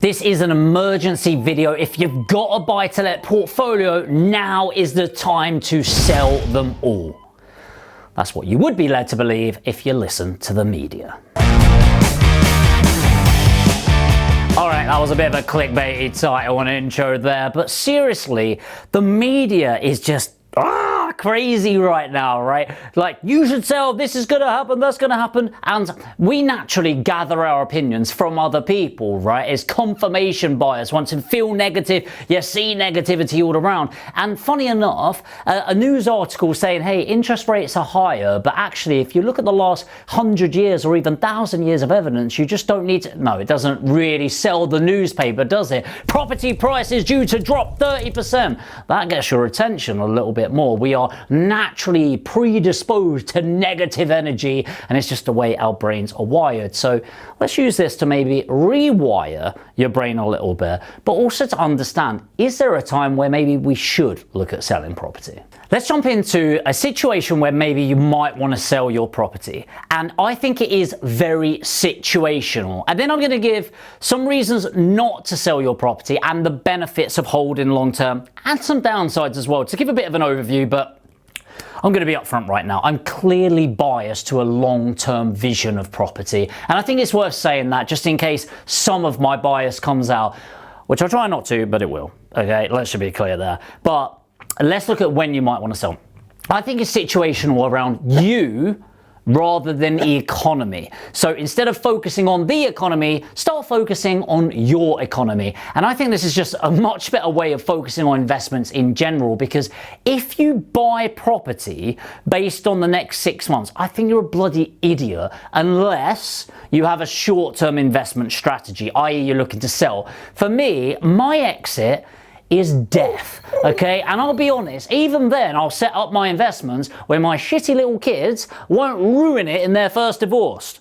This is an emergency video. If you've got a buy-to-let portfolio, now is the time to sell them all. That's what you would be led to believe if you listen to the media. Alright, that was a bit of a clickbaity title and intro there, but seriously, the media is just crazy right now, right? Like, you should sell, this is gonna happen, that's gonna happen, and we naturally gather our opinions from other people, right? It's confirmation bias. Once you feel negative, you see negativity all around. And funny enough, a news article saying, hey, interest rates are higher, but actually, if you look at the last 100 years or even 1,000 years of evidence, you just don't need to. No, it doesn't really sell the newspaper, does it? Property prices due to drop 30%. That gets your attention a little bit more. We are naturally predisposed to negative energy, and it's just the way our brains are wired. So let's use this to maybe rewire your brain a little bit, but also to understand, is there a time where maybe we should look at selling property? Let's jump into a situation where maybe you might want to sell your property. And I think it is very situational. And then I'm going to give some reasons not to sell your property and the benefits of holding long term and some downsides as well, to give a bit of an overview. But I'm going to be upfront right now. I'm clearly biased to a long-term vision of property. And I think it's worth saying that just in case some of my bias comes out, which I try not to, but it will. Okay, let's just be clear there. But let's look at when you might want to sell. I think it's situational around you rather than the economy. So instead of focusing on the economy, start focusing on your economy. And I think this is just a much better way of focusing on investments in general, because if you buy property based on the next 6 months, I think you're a bloody idiot unless you have a short-term investment strategy, i.e. you're looking to sell. For me, my exit is death, okay? And I'll be honest, even then I'll set up my investments where my shitty little kids won't ruin it in their first divorce.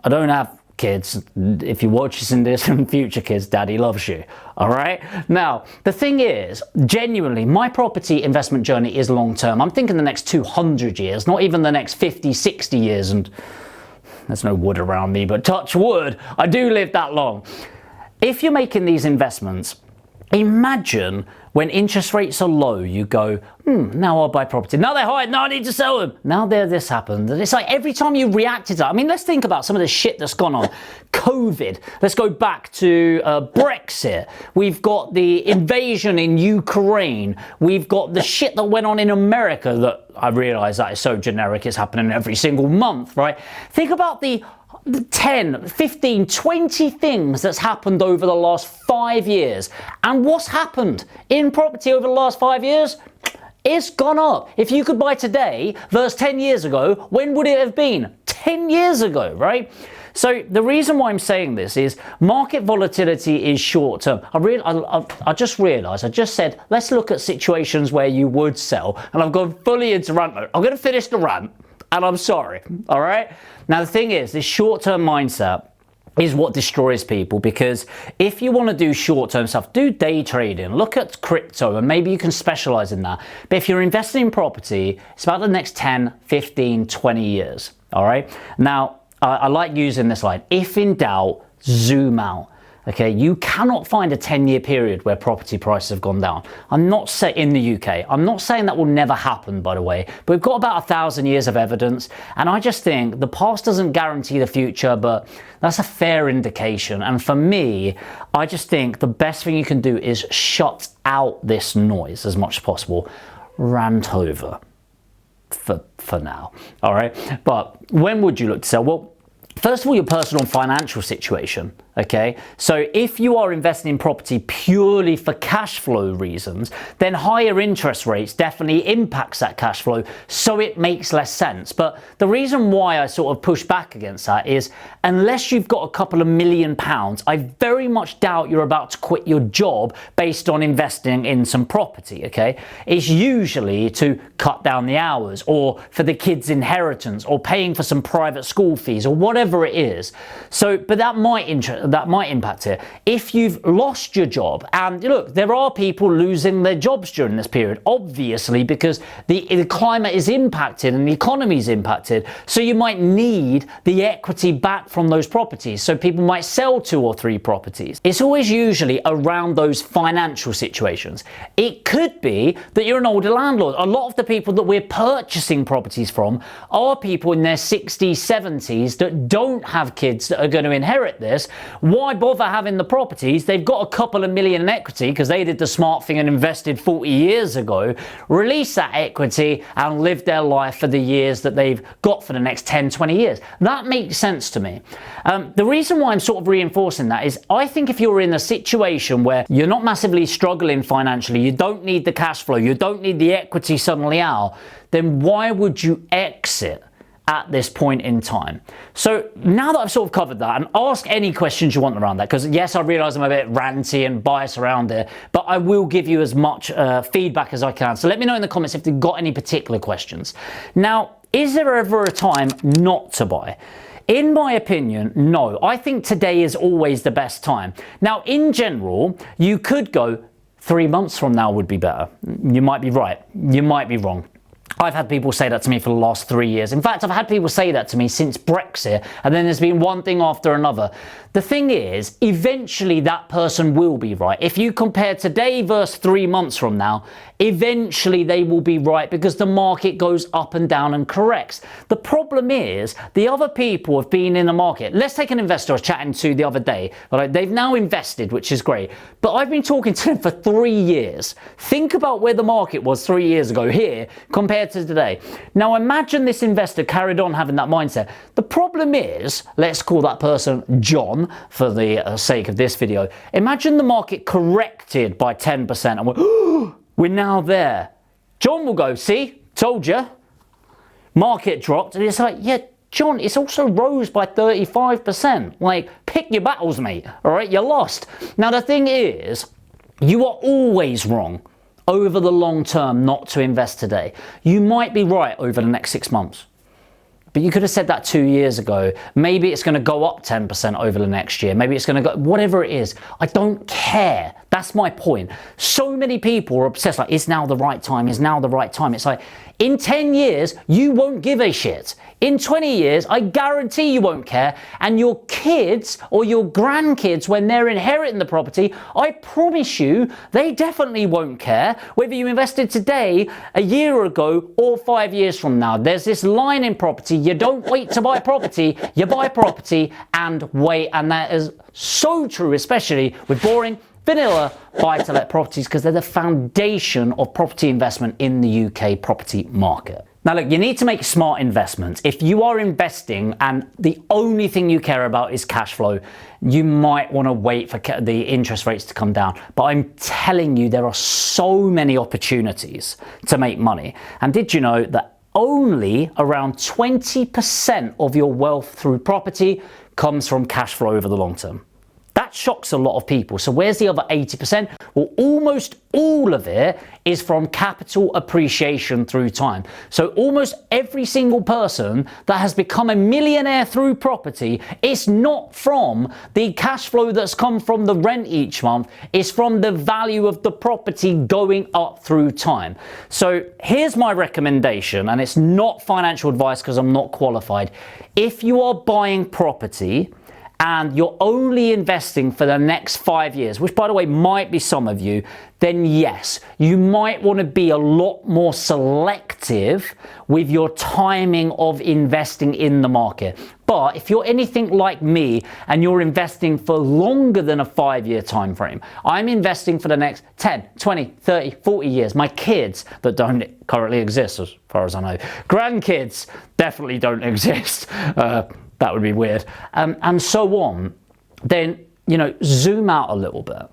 I don't have kids. If you watch this in future kids, daddy loves you, all right? Now, the thing is, genuinely, my property investment journey is long term. I'm thinking the next 200 years, not even the next 50, 60 years, and there's no wood around me, but touch wood, I do live that long. If you're making these investments, imagine when interest rates are low, you go, now I'll buy property. Now they're high, now I need to sell them. Now this happened. And it's like every time you react to that, I mean, let's think about some of the shit that's gone on. COVID, let's go back to Brexit. We've got the invasion in Ukraine. We've got the shit that went on in America that I realize that is so generic, it's happening every single month, right? Think about the 10, 15, 20 things that's happened over the last 5 years. And what's happened in property over the last 5 years? It's gone up. If you could buy today versus 10 years ago, when would it have been? 10 years ago, right? So the reason why I'm saying this is market volatility is short term. I just realized, I just said, let's look at situations where you would sell. And I've gone fully into rant mode. I'm going to finish the rant. And I'm sorry, all right? Now, the thing is, this short-term mindset is what destroys people, because if you want to do short-term stuff, do day trading, look at crypto, and maybe you can specialize in that. But if you're investing in property, it's about the next 10, 15, 20 years, all right? Now, I like using this line, if in doubt, zoom out. Okay, you cannot find a 10-year period where property prices have gone down. I'm not saying in the UK. I'm not saying that will never happen, by the way, but we've got about 1,000 years of evidence. And I just think the past doesn't guarantee the future, but that's a fair indication. And for me, I just think the best thing you can do is shut out this noise as much as possible. Rant over for now, all right? But when would you look to sell? Well, first of all, your personal financial situation, okay? So if you are investing in property purely for cash flow reasons, then higher interest rates definitely impacts that cash flow, so it makes less sense. But the reason why I sort of push back against that is, unless you've got a couple of £1 million, I very much doubt you're about to quit your job based on investing in some property, okay? It's usually to cut down the hours, or for the kids' inheritance, or paying for some private school fees, or whatever it is. So, but that might interest. that might impact it. If you've lost your job, and look, there are people losing their jobs during this period, obviously, because the climate is impacted and the economy is impacted. So you might need the equity back from those properties. So people might sell 2 or 3 properties. It's always usually around those financial situations. It could be that you're an older landlord. A lot of the people that we're purchasing properties from are people in their 60s, 70s that don't have kids that are going to inherit this. Why bother having the properties? They've got a couple of million in equity because they did the smart thing and invested 40 years ago. Release that equity and live their life for the years that they've got for the next 10, 20 years. That makes sense to me. The reason why I'm sort of reinforcing that is I think if you're in a situation where you're not massively struggling financially, you don't need the cash flow, you don't need the equity suddenly out, then why would you exit at this point in time? So now that I've sort of covered that, and ask any questions you want around that, because yes, I realize I'm a bit ranty and biased around it, but I will give you as much feedback as I can. So let me know in the comments if you've got any particular questions. Now, is there ever a time not to buy? In my opinion, no. I think today is always the best time. Now, in general, you could go 3 months from now would be better. You might be right. You might be wrong. I've had people say that to me for the last 3 years. In fact, I've had people say that to me since Brexit, and then there's been one thing after another. The thing is, eventually that person will be right. If you compare today versus 3 months from now, eventually they will be right because the market goes up and down and corrects. The problem is, the other people have been in the market. Let's take an investor I was chatting to the other day. Right? They've now invested, which is great. But I've been talking to them for 3 years. Think about where the market was 3 years ago here compared to today. Now imagine this investor carried on having that mindset. The problem is, let's call that person John for the sake of this video. Imagine the market corrected by 10% and we're now there. John will go, see, told you. Market dropped, and it's like, yeah, John, it's also rose by 35%. Like, pick your battles, mate. All right, you lost. Now the thing is, you are always wrong over the long term not to invest today. You might be right over the next 6 months. But you could have said that 2 years ago. Maybe it's going to go up 10% over the next year. Maybe it's going to go, whatever it is. I don't care. That's my point. So many people are obsessed, like, is now the right time? Is now the right time? It's like, in 10 years, you won't give a shit. In 20 years, I guarantee you won't care. And your kids or your grandkids, when they're inheriting the property, I promise you, they definitely won't care whether you invested today, a year ago, or 5 years from now. There's this line in property. You don't wait to buy property. You buy property and wait. And that is so true, especially with boring, vanilla buy-to-let properties, because they're the foundation of property investment in the UK property market. Now look, you need to make smart investments. If you are investing and the only thing you care about is cash flow, you might want to wait for the interest rates to come down. But I'm telling you, there are so many opportunities to make money. And did you know that only around 20% of your wealth through property comes from cash flow over the long term? That shocks a lot of people. So where's the other 80%? Well, almost all of it is from capital appreciation through time. So almost every single person that has become a millionaire through property, it's not from the cash flow that's come from the rent each month. It's from the value of the property going up through time. So here's my recommendation, and it's not financial advice because I'm not qualified. If you are buying property, and you're only investing for the next 5 years, which by the way might be some of you, then yes, you might want to be a lot more selective with your timing of investing in the market. But if you're anything like me and you're investing for longer than a 5-year time frame, I'm investing for the next 10, 20, 30, 40 years. My kids that don't currently exist, as far as I know, grandkids definitely don't exist. That would be weird, and so on. Then, you know, zoom out a little bit.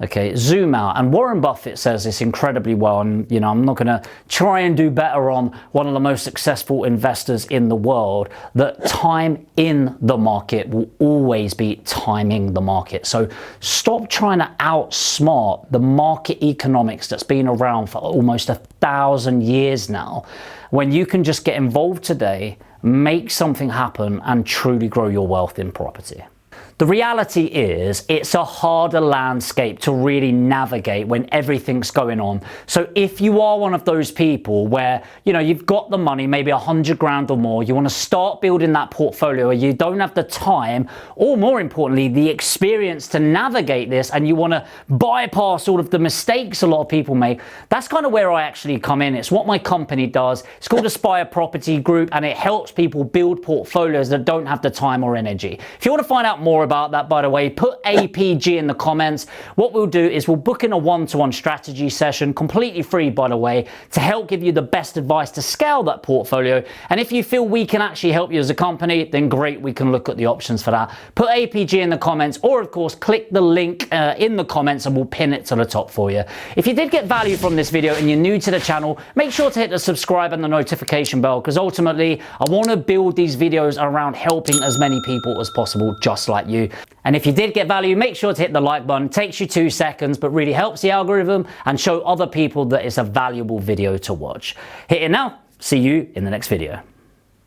Okay, zoom out. And Warren Buffett says this incredibly well, and you know, I'm not going to try and do better on one of the most successful investors in the world, that time in the market will always be timing the market. So stop trying to outsmart the market economics that's been around for almost 1,000 years now, when you can just get involved today, make something happen, and truly grow your wealth in property. the reality is it's a harder landscape to really navigate when everything's going on. So if you are one of those people where, you know, you've got the money, maybe 100 grand or more, you want to start building that portfolio, you don't have the time, or more importantly, the experience to navigate this, and you want to bypass all of the mistakes a lot of people make, that's kind of where I actually come in. It's what my company does. It's called Aspire Property Group, and it helps people build portfolios that don't have the time or energy. If you want to find out more about that, by the way, put APG in the comments. What we'll do is we'll book in a one-to-one strategy session, completely free, by the way, to help give you the best advice to scale that portfolio. And if you feel we can actually help you as a company, then great, we can look at the options for that. Put APG in the comments, or of course, click the link in the comments and we'll pin it to the top for you. If you did get value from this video and you're new to the channel, make sure to hit the subscribe and the notification bell, because ultimately I want to build these videos around helping as many people as possible just like you. And if you did get value, make sure to hit the like button. It takes you 2 seconds, but really helps the algorithm and show other people that it's a valuable video to watch. Hit it now. See you in the next video.